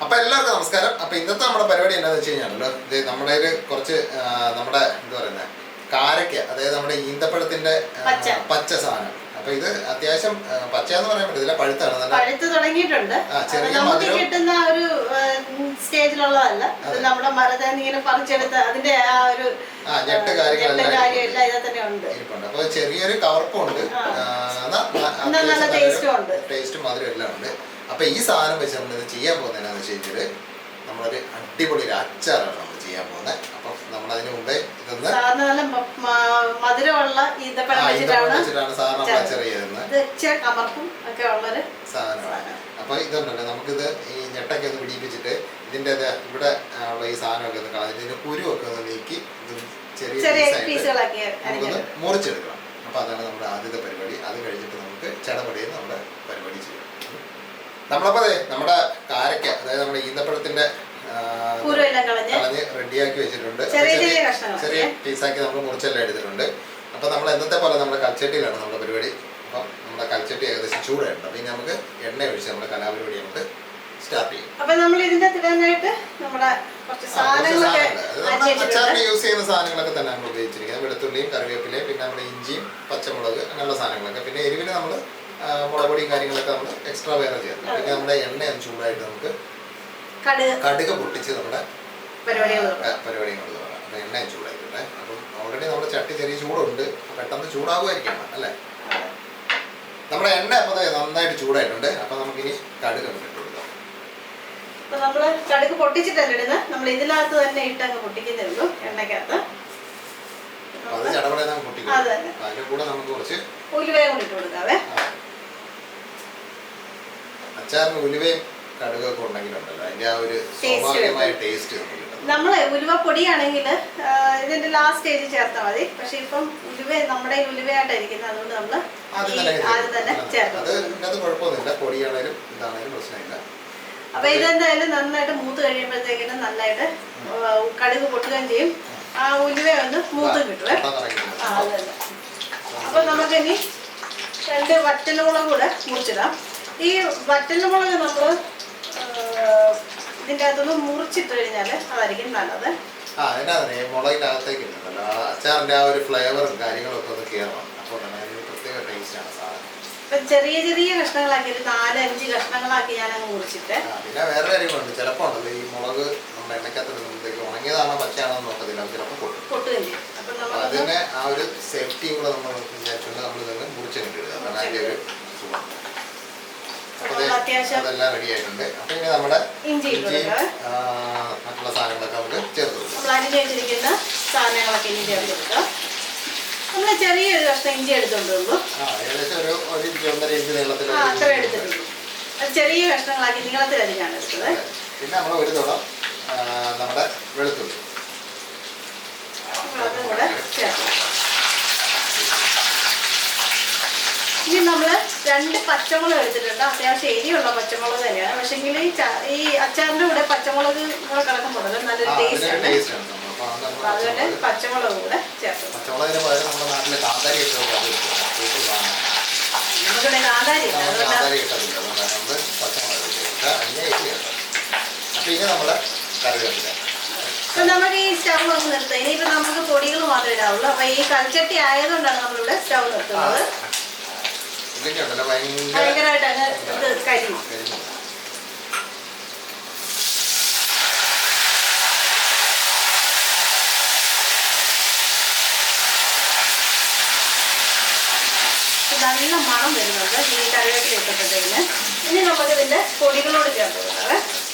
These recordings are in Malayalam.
അപ്പൊ എല്ലാവർക്കും നമസ്കാരം. അപ്പൊ ഇന്നത്തെ നമ്മുടെ പരിപാടി എന്താണെന്ന് വെച്ച് കഴിഞ്ഞാലോ, ഇത് നമ്മുടെ കുറച്ച് നമ്മുടെ എന്താ പറയുന്നത് കാരക്ക, അതായത് നമ്മുടെ ഈന്തപ്പഴത്തിന്റെ പച്ച സാധനം. അപ്പൊ ഇത് അത്യാവശ്യം പച്ചയെന്ന് പറയാൻ പറ്റത്തില്ല, പഴുത്താണ്. നല്ല പഴുത്ത് തുടങ്ങിയിട്ടുണ്ട്. ചെറിയ മധുരം കിട്ടുന്ന ഒരു സ്റ്റേജിലുള്ളതല്ല. നമ്മുടെ മരത്തിൽ ഇങ്ങനെ പറിച്ചെടുത്ത് അതിന്റെ ആ ഒരു ഞെട്ട് കാര്യങ്ങളെല്ലാം ഇതൊക്കെ ഉണ്ട്. അപ്പൊ ചെറിയൊരു കവർപ്പുണ്ട്, നല്ല ടേസ്റ്റും മധുരം എല്ലാം ഉണ്ട്. അപ്പൊ ഈ സാധനം വെച്ച് നമ്മൾ ഇത് ചെയ്യാൻ പോകുന്നത് എന്താണെന്ന് വെച്ച് കഴിഞ്ഞാൽ നമ്മളൊരു അടിപൊളി ഒരു അച്ചാറാണ് നമ്മൾ ചെയ്യാൻ പോകുന്നത്. അപ്പൊ നമ്മൾ അതിന് മുമ്പേ ഇതൊന്ന് മധുരമുള്ള വെച്ചിട്ടാണ് സാധനം നമ്മൾ അച്ചാർ ചെയ്യുന്നത് സാധനമാണ്. അപ്പൊ ഇതുണ്ടല്ലോ, നമുക്കിത് ഈ ഞെട്ടൊക്കെ ഒന്ന് പിടിപ്പിച്ചിട്ട് ഇതിന്റെ ഇവിടെ ഉള്ള ഈ സാധനമൊക്കെ ഒന്ന് കളഞ്ഞിട്ട് ഇതിന്റെ കുരുവൊക്കെ ഒന്ന് നീക്കി ഇത് ചെറിയ നമുക്കൊന്ന് മുറിച്ചെടുക്കണം. അപ്പൊ അതാണ് നമ്മുടെ ആദ്യത്തെ പരിപാടി. അത് കഴിഞ്ഞിട്ട് നമുക്ക് ചടപടിയിൽ നമ്മുടെ പരിപാടി ചെയ്യാം. നമ്മളപ്പോ നമ്മുടെ കാരക്ക, അതായത് നമ്മുടെ ഈന്തപ്പഴത്തിന്റെ കളഞ്ഞ് റെഡിയാക്കി വെച്ചിട്ടുണ്ട്. ചെറിയ പീസാക്കി നമ്മൾ മുറിച്ചെല്ലാം എടുത്തിട്ടുണ്ട്. അപ്പൊ നമ്മൾ എന്നത്തെ പോലെ നമ്മുടെ കൽച്ചട്ടിയിലാണ് നമ്മുടെ പരിപാടി. അപ്പൊ നമ്മുടെ കൽച്ചട്ടി ഏകദേശം ചൂടായിട്ടുണ്ട്. അപ്പൊ ഇനി നമുക്ക് എണ്ണ ഒഴിച്ച് നമ്മുടെ കലാപരിപാടി നമുക്ക് സ്റ്റാർട്ട് ചെയ്യും. അപ്പൊ നമ്മൾ ഇതിന്റെ നമ്മുടെ അച്ചാറിന് യൂസ് ചെയ്യുന്ന സാധനങ്ങളൊക്കെ തന്നെ നമ്മൾ ഉപയോഗിച്ചിരിക്കുന്നത്. വെളുത്തുള്ളിയും കറിവേപ്പിലയും പിന്നെ നമ്മുടെ ഇഞ്ചിയും പച്ചമുളക് അങ്ങനെയുള്ള സാധനങ്ങളൊക്കെ. പിന്നെ എരിവിന് നമ്മൾ മുളക് പൊടിയും കാര്യങ്ങളൊക്കെ നമ്മൾ എക്സ്ട്രാ വേറെ ചേർക്കും. പിന്നെ നമ്മുടെ എണ്ണ ചൂടായിട്ട് നമുക്ക് കടുക് പൊട്ടിച്ച് നമ്മുടെ പരിപാടികൾ തുടങ്ങാം. അപ്പൊ എണ്ണ ചൂടായിക്കോട്ടെ. അപ്പം ഓൾറെഡി നമ്മുടെ ചട്ടി ചെറിയ ചൂടുണ്ട്, പെട്ടെന്ന് ചൂടാകുമായിരിക്കണം അല്ലേ. നമ്മുടെ എണ്ണ അപ്പൊ നന്നായിട്ട് ചൂടായിട്ടുണ്ട്. അപ്പൊ നമുക്കിനി കടുക് ഇട്ട് കൊടുക്കാം. അപ്പൊ നമ്മള് കടുക് പൊട്ടിച്ചിട്ടല്ല ഇടുന്നത്, നമ്മൾ ഇതിനകത്ത് തന്നെ ഇട്ടങ്ങ് പൊട്ടിക്കുന്നേ ഉള്ളൂ, എണ്ണക്കകത്ത്. അത് ചടപടയെ നമുക്ക് പൊട്ടിക്കും. അതിന്റെ കൂടെ നമുക്ക് കുറച്ച് ഉലുവയും കൂടി ഇട്ട് കൊടുക്കാവേ. അച്ചാറിന് ഉലുവയും കടുകൊക്കെ ഉണ്ടെങ്കിലുണ്ടല്ലോ അതിന്റെ ആ ഒരു സ്വാഭാവികമായ ടേസ്റ്റ് നമുക്ക് കിട്ടും. നമ്മള് ഉലുവ പൊടിയാണെങ്കിൽ ഇതിന്റെ ലാസ്റ്റ് സ്റ്റേജ് ചേർത്താൽ മതി. പക്ഷെ ഇപ്പം നമ്മുടെ ഉലുവയായിട്ടായിരിക്കുന്നത്, അതുകൊണ്ട് നമ്മള് ആദ്യം തന്നെ ചേർക്കും. അത് കുഴപ്പമൊന്നുമില്ല, പൊടിയാണേലും ഇതാണേലും പ്രശ്നമില്ല. അപ്പൊ ഇതെന്തായാലും നന്നായിട്ട് മൂത്ത് കഴിയുമ്പോഴത്തേക്കിനും നന്നായിട്ട് കടുക് പൊട്ടുകയും ചെയ്യും. ആ ഉലുവ ഒന്ന് മൂത്ത് കിട്ടുവേ. അപ്പൊ നമുക്കിനി 2 വറ്റൽമുളക് കൂടെ മുറിച്ചിടാം. ഈ വറ്റൽമുളക് നമ്മള് ഇതിന്റെ അകത്തൊന്ന് മുറിച്ചിട്ട് കഴിഞ്ഞാല് അതായിരിക്കും നല്ലത്. മുളകിന്റെ അകത്തേക്ക് ഇടുന്നല്ലോ അച്ചാറിന്റെ ആ ഒരു ഫ്ലേവറും കാര്യങ്ങളും ഒക്കെ ഒന്ന് കയറണം. അപ്പോൾ പ്രത്യേക ടേസ്റ്റ് ആണ് സാധനം. ചെറിയ ചെറിയ കഷ്ണങ്ങളാക്കി 4-5 കഷ്ണങ്ങളാക്കി ഞാൻ അങ്ങ് മുറിച്ചിട്ട്. പിന്നെ വേറെ കാര്യങ്ങളുണ്ട്. ചിലപ്പോ ഉണ്ടല്ലോ ഈ മുളക് നമ്മുടെ എണ്ണക്കകത്ത് ഇടുമ്പോഴത്തേക്ക് ഉണങ്ങിയതാണോ പച്ചയാണോ നോക്കത്തില്ല, ചിലപ്പോൾ പൊട്ടുകയും ചെയ്യും. അപ്പൊ അതിന് ആ ഒരു സേഫ്റ്റിയും കൂടെ നമ്മൾ വിചാരിച്ചുകൊണ്ട് നമ്മൾ ഇതൊന്ന് മുറിച്ചിട്ടിടുക. അതാണ് അതിന്റെ ഒരു സുഖം. അതെല്ലാം റെഡി ആയിട്ടുണ്ട്. അപ്പൊ ഇനി നമ്മുടെ ഇഞ്ചിയും മറ്റുള്ള സാധനങ്ങളൊക്കെ നമുക്ക് ചേർത്ത് കൊടുക്കാം. നമ്മൾ അരിഞ്ഞു വെച്ചിരിക്കുന്ന സാധനങ്ങളൊക്കെ ഇനി ചേർത്ത് കൊടുക്കാം. നമ്മൾ ചെറിയൊരു കഷ്ണം ഇഞ്ചി എടുത്തോണ്ടുള്ളൂ. ഏകദേശം ഒരു 1-1.5 ഇഞ്ച് നീളത്തിൽ അത്ര എടുത്തിട്ടുള്ളൂ. അത് ചെറിയ കഷ്ണങ്ങളാക്കി നീളത്തിൽ അരിഞ്ഞാണ് എടുത്തത്. പിന്നെ നമ്മൾ ഒരു തുടം നമ്മുടെ വെളുത്തുള്ളി അതും കൂടെ ചേർക്കാം. ഇനി നമ്മൾ 2 പച്ചമുളക് എടുത്തിട്ടുണ്ട്. അത്യാവശ്യം എരിയുള്ള പച്ചമുളക് തന്നെയാണ്. പക്ഷെങ്കിൽ ഈ അച്ചാറിന്റെ കൂടെ പച്ചമുളക് കൂടെ കിടക്കുമ്പോഴല്ലോ നല്ലൊരു ടേസ്റ്റ് ആണ്. അതുകൊണ്ട് പച്ചമുളക് കൂടെ ചേർക്കും. നമുക്കിവിടെ കാന്താരി ഇപ്പൊ നമുക്ക് ഈ സ്റ്റൗ ഒന്ന് നിർത്താം. ഇനിയിപ്പോ നമുക്ക് പൊടികൾ മാത്രമേ ഇടാവുള്ളൂ. അപ്പൊ ഈ കൽച്ചട്ടി ആയതുകൊണ്ടാണ് നമ്മളിവിടെ സ്റ്റൗ നിർത്തുന്നത്. ഭയങ്കരമായിട്ട് അങ്ങ് ഇത് കരിയും. നല്ല മണം വരുന്നുണ്ട് ഈ കറിവേപ്പില ഇട്ടപ്പോഴത്തേന്. ഇനി നമുക്ക് ഇതിന്റെ പൊടികളോട് ചേർത്ത് കൊടുക്കാവേ.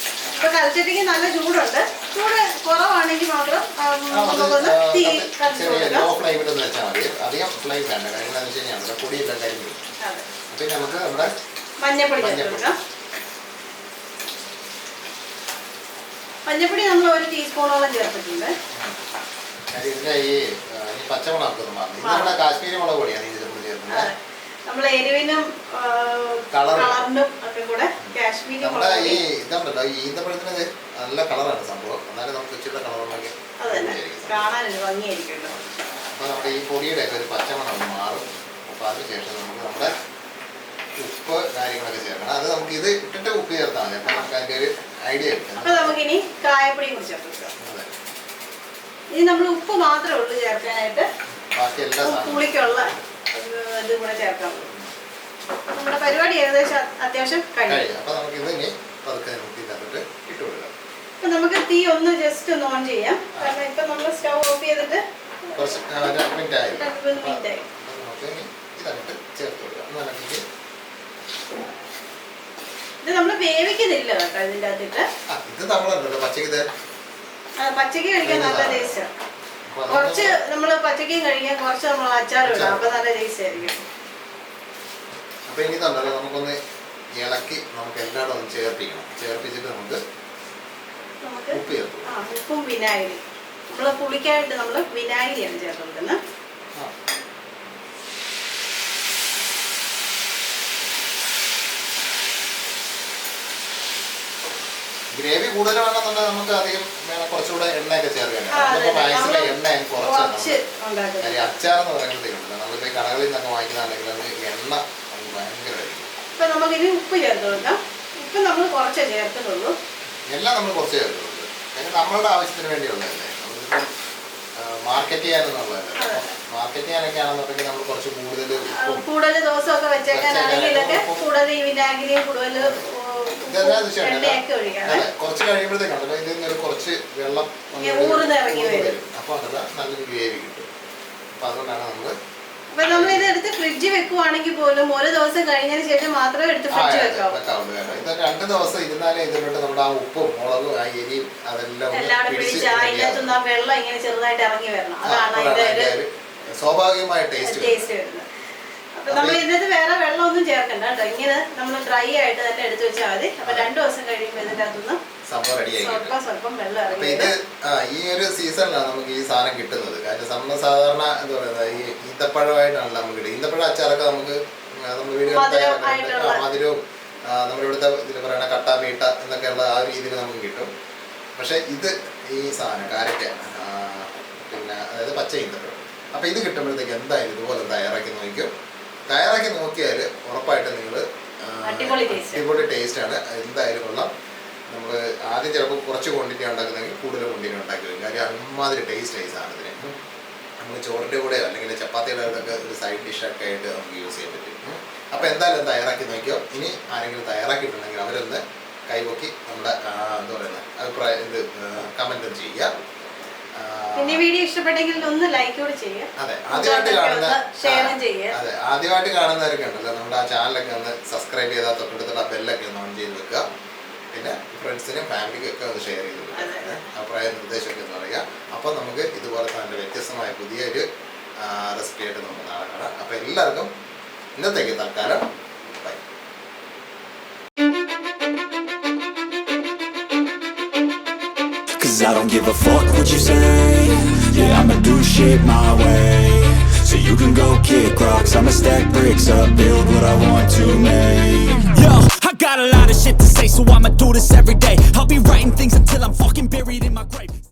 ഇപ്പൊ കൽച്ചട്ടിക്ക് നല്ല ചൂടുണ്ട്. ചൂട് കുറവാണെങ്കിൽ മാത്രം നമുക്കൊന്ന് തീ കത്തിച്ച് കൊടുക്കാം. പിന്നെ നമുക്ക് നമ്മുടെ മഞ്ഞപ്പൊടി ചേർത്ത് കൊടുക്കാം. മഞ്ഞപ്പൊടി നമ്മൾ 1 ടീസ്പൂണോളം ചേർത്തിട്ടുണ്ട്. പച്ചമുളക് കാശ്മീരി മുളക് പൊടിയാണ് ചേർക്കുന്നത്. നമ്മൾ എരിവിനും കളറിനും ഒക്കെ കൂടെ കാശ്മീരി മുളക്. ഈ ഇതുണ്ടല്ലോ ഈ ഈന്തപ്പഴത്തിന് നല്ല കളറാണ് സംഭവം. എന്നാലും നമുക്ക് ഇച്ചിരി കളറുണ്ടാക്കി കാണാനൊരു ഭംഗിയായിരിക്കുമല്ലോ. അപ്പൊ നമ്മുടെ ഈ പൊടിയുടെ ഒക്കെ ഒരു പച്ചമണം മാറും. അപ്പൊ അതിനുശേഷം നമുക്ക് നമ്മുടെ ഉപ്പ് കാര്യങ്ങളൊക്കെ ചേർക്കണം. അത് നമുക്ക് ഇത് ഇട്ടിട്ട് ഉപ്പ് ചേർത്താൽ മതി. അപ്പൊ നമുക്ക് അതിന്റെ ഒരു ഐഡിയ കിട്ടും. അപ്പൊ നമുക്കിനി കായപ്പൊടിയും കൂടി ചേർത്ത് കൊടുക്കാം. അതെ, ഇനി നമ്മൾ ഉപ്പ് മാത്രമേ ഉള്ളൂ ചേർക്കാനായിട്ട്. ബാക്കി എല്ലാ പുളിക്കുള്ള ഇതും കൂടെ ചേർക്കാം. നമ്മുടെ പരിപാടി ഏകദേശം അത്യാവശ്യം കഴിയും. അപ്പൊ നമുക്ക് ഇത് ഇനി പതുക്കെ നമുക്ക് ഇതിനകത്തോട്ട് ഇട്ട് കൊടുക്കാം. അപ്പൊ നമുക്ക് തീ ഒന്ന് ജസ്റ്റ് ഒന്ന് ഓൺ ചെയ്യാം. കാരണം ഇപ്പൊ നമ്മൾ സ്റ്റൗ ഓഫ് ചെയ്തിട്ട് കുറച്ച് 2 മിനിറ്റ് ആയി. 2 മിനിറ്റ് ആയി. നമുക്ക് ഇനി ഇതങ്ങോട്ട് ചേർത്ത് കൊടുക്കാം. നനക്കിട്ട് ഇത് നമ്മൾ വേവിക്കുന്നില്ല കേട്ടോ ഇതിന്റെ അകത്തിട്ട്. ഇത് നമ്മളുണ്ടല്ലോ പച്ചക്ക് ഇത് പച്ചക്ക് കഴിക്കാൻ നല്ല ടേസ്റ്റാണ്. കുറച്ച് നമ്മൾ പച്ചക്കും കഴിക്കാൻ കുറച്ച് നമ്മൾ അച്ചാറും ഇടാം. അപ്പൊ നല്ല ടേസ്റ്റ് ആയിരിക്കും. അപ്പൊ ഇനി തന്നല്ലോ നമുക്കൊന്ന് ഇളക്കി നമുക്ക് എല്ലായിടും ഒന്ന് ചേർപ്പിക്കണം. ചേർപ്പിച്ചിട്ട് നമുക്ക് ഉപ്പ് ചേർത്ത് ഉപ്പും വിനാഗിരി. നമ്മള് പുളിക്കായിട്ട് നമ്മള് വിനാഗിരിയാണ് ചേർത്ത് കൊടുക്കുന്നത്. ഗ്രേവി കൂടുതൽ വേണമെന്നുണ്ടെങ്കിൽ നമുക്ക് അധികം കുറച്ചുകൂടെ എണ്ണയൊക്കെ ചേർക്കാൻ. മാക്സിമം എണ്ണ കുറച്ച് അച്ചാർ എന്ന് പറയുമ്പോഴത്തേക്കുണ്ടല്ലോ നമ്മളിപ്പോ കടകളിൽ നിന്നൊക്കെ വാങ്ങിക്കുന്നതാണെങ്കിൽ അത് എണ്ണ ഭയങ്കരമായിരിക്കും. ഇപ്പൊ നമുക്കിനി ഉപ്പ് ചേർത്ത് കൊടുക്കാം. ഉപ്പ് നമ്മൾ കുറച്ചേ ചേർക്കുന്നുള്ളൂ. എല്ലാം നമ്മൾ കുറച്ച് ചേർക്കുന്നുള്ളൂ. കാരണം നമ്മളുടെ ആവശ്യത്തിന് വേണ്ടിയുള്ളതല്ലേ. നമ്മളിപ്പം മാർക്കറ്റ് ചെയ്യാനെന്നുള്ളതല്ലേ. മാർക്കറ്റ് ചെയ്യാനൊക്കെ ആണെന്നുണ്ടെങ്കിൽ നമ്മൾ കുറച്ച് കൂടുതൽ ദിവസമൊക്കെ വെച്ചേക്കാനാണെങ്കിലൊക്കെ കൂടുതൽ ഈ വിനാഗിരിയും കൂടുതൽ കുറച്ച് കഴിയുമ്പോഴത്തേക്കാണല്ലോ ഇതിൽ നിന്ന് കുറച്ച് വെള്ളം വരും. അപ്പൊ അതല്ല നല്ലൊരു ഗ്രേവി കിട്ടും. അപ്പൊ അതുകൊണ്ടാണ് നമ്മളിത് എടുത്ത് ഫ്രിഡ്ജിൽ വെക്കുവാണെങ്കിൽ പോലും ഒരു ദിവസം കഴിഞ്ഞതിന് ശേഷം മാത്രമേ എടുത്ത് ഫ്രിഡ്ജിൽ വെക്കാവൂ. ഇത് 2 ദിവസം ഇരുന്നാലേ ഇതിലോട്ട് നമ്മുടെ ആ ഉപ്പും മുളകും ആ എരിയും അതെല്ലാം പിടിച്ച് അതിനകത്തുനിന്ന് ആ വെള്ളം ഇങ്ങനെ ചെറുതായിട്ട് ഇറങ്ങി വരണം. അതാണ് അതിന്റെ സ്വാഭാവികമായ ടേസ്റ്റ് വരുന്നത്. അപ്പൊ നമ്മൾ ഇതിനകത്ത് വേറെ വെള്ളം ഒന്നും ചേർക്കണ്ട കേട്ടോ. ഇങ്ങനെ നമ്മൾ ഡ്രൈ ആയിട്ട് തന്നെ എടുത്തു വെച്ചാൽ മതി. അപ്പൊ 2 ദിവസം കഴിയുമ്പോൾ ഇതിന്റെ അകത്തുനിന്ന് സ്വല്പം വെള്ളം ഇറങ്ങി. ഇത് ഈ ഒരു സീസണിലാണ് നമുക്ക് ഈ സാധനം കിട്ടുന്നത്. കാരണം നമ്മൾ സാധാരണ എന്താ പറയുന്നത് ഈ ഈന്തപ്പഴമായിട്ടാണല്ലോ നമുക്ക് കിട്ടുന്നത്. ഈന്തപ്പഴ അച്ചാറൊക്കെ നമുക്ക് നമ്മുടെ വീടുകളിൽ മധുരവും നമ്മുടെ ഇവിടുത്തെ ഇതിൽ പറയുന്ന കട്ട മീട്ട എന്നൊക്കെയുള്ള ആ രീതിയിൽ നമുക്ക് കിട്ടും. പക്ഷെ ഇത് ഈ സാധനം കാരക്ക പിന്നെ അതായത് പച്ച ഈന്തപ്പഴം. അപ്പൊ ഇത് കിട്ടുമ്പോഴത്തേക്ക് എന്തായാലും ഇതുപോലെ തയ്യാറാക്കി നോക്കിയാൽ ഉറപ്പായിട്ട് നിങ്ങൾ അടിപൊളി ടേസ്റ്റ് ആണ്. എന്തായാലും കൊള്ളാം. നമ്മൾ ആദ്യം ചിലപ്പോൾ കുറച്ച് ക്വാണ്ടിറ്റി ഉണ്ടാക്കുന്നെങ്കിൽ കൂടുതൽ ക്വാണ്ടിറ്റി ഉണ്ടാക്കി വരും. കാര്യം അമ്മാതിരി ടേസ്റ്റ് ആയി സാധനത്തിന്. നമ്മൾ ചോറിൻ്റെ കൂടെയോ അല്ലെങ്കിൽ ചപ്പാത്തിയുടെ കൂടെയൊക്കെ ഒരു സൈഡ് ഡിഷൊക്കെ ആയിട്ട് നമുക്ക് യൂസ് ചെയ്യാൻ പറ്റും. അപ്പോൾ എന്തായാലും തയ്യാറാക്കി നോക്കിയോ. ഇനി ആരെങ്കിലും തയ്യാറാക്കിയിട്ടുണ്ടെങ്കിൽ അവരൊന്ന് കൈപൊക്കി നമ്മുടെ എന്താ പറയുന്നത് അഭിപ്രായം ഇത് കമൻറ്റ് ചെയ്യുക. പിന്നെ വീഡിയോ ഇഷ്ടപ്പെട്ടെങ്കിൽ ഒന്ന് ലൈക്ക് കൂടി ചെയ്യുക. അതെ, ആദ്യമായിട്ട് കാണുന്നവരൊക്കെ ഉണ്ടല്ലോ നമ്മുടെ ആ ചാനലൊക്കെ ഒന്ന് സബ്സ്ക്രൈബ് ചെയ്താൽ തൊട്ടടുത്തുള്ള ബെല്ലൊക്കെ ഒന്ന് ഓൺ ചെയ്ത് വെക്കുക. പിന്നെ ഫ്രണ്ട്സിനും ഫാമിലിക്കും ഒക്കെ ഒന്ന് ഷെയർ ചെയ്ത് കൊടുക്കുക. അഭിപ്രായ നിർദ്ദേശമൊക്കെ ഒന്ന് പറയുക. അപ്പോൾ നമുക്ക് ഇതുപോലത്തെ നല്ല വ്യത്യസ്തമായ പുതിയൊരു റെസിപ്പി ആയിട്ട് നമുക്ക് നാളെ കാണാം. അപ്പോൾ എല്ലാവർക്കും ഇന്നത്തേക്ക് തൽക്കാലം by. Cause I don't give a fuck what you say. Yeah, I'ma do shit my way. So you can go kick rocks, I'ma stack bricks up, build what I want to make. Yo, I got a lot of shit to say, so I'ma do this every day. I'll be writing things until I'm fucking buried in my grave.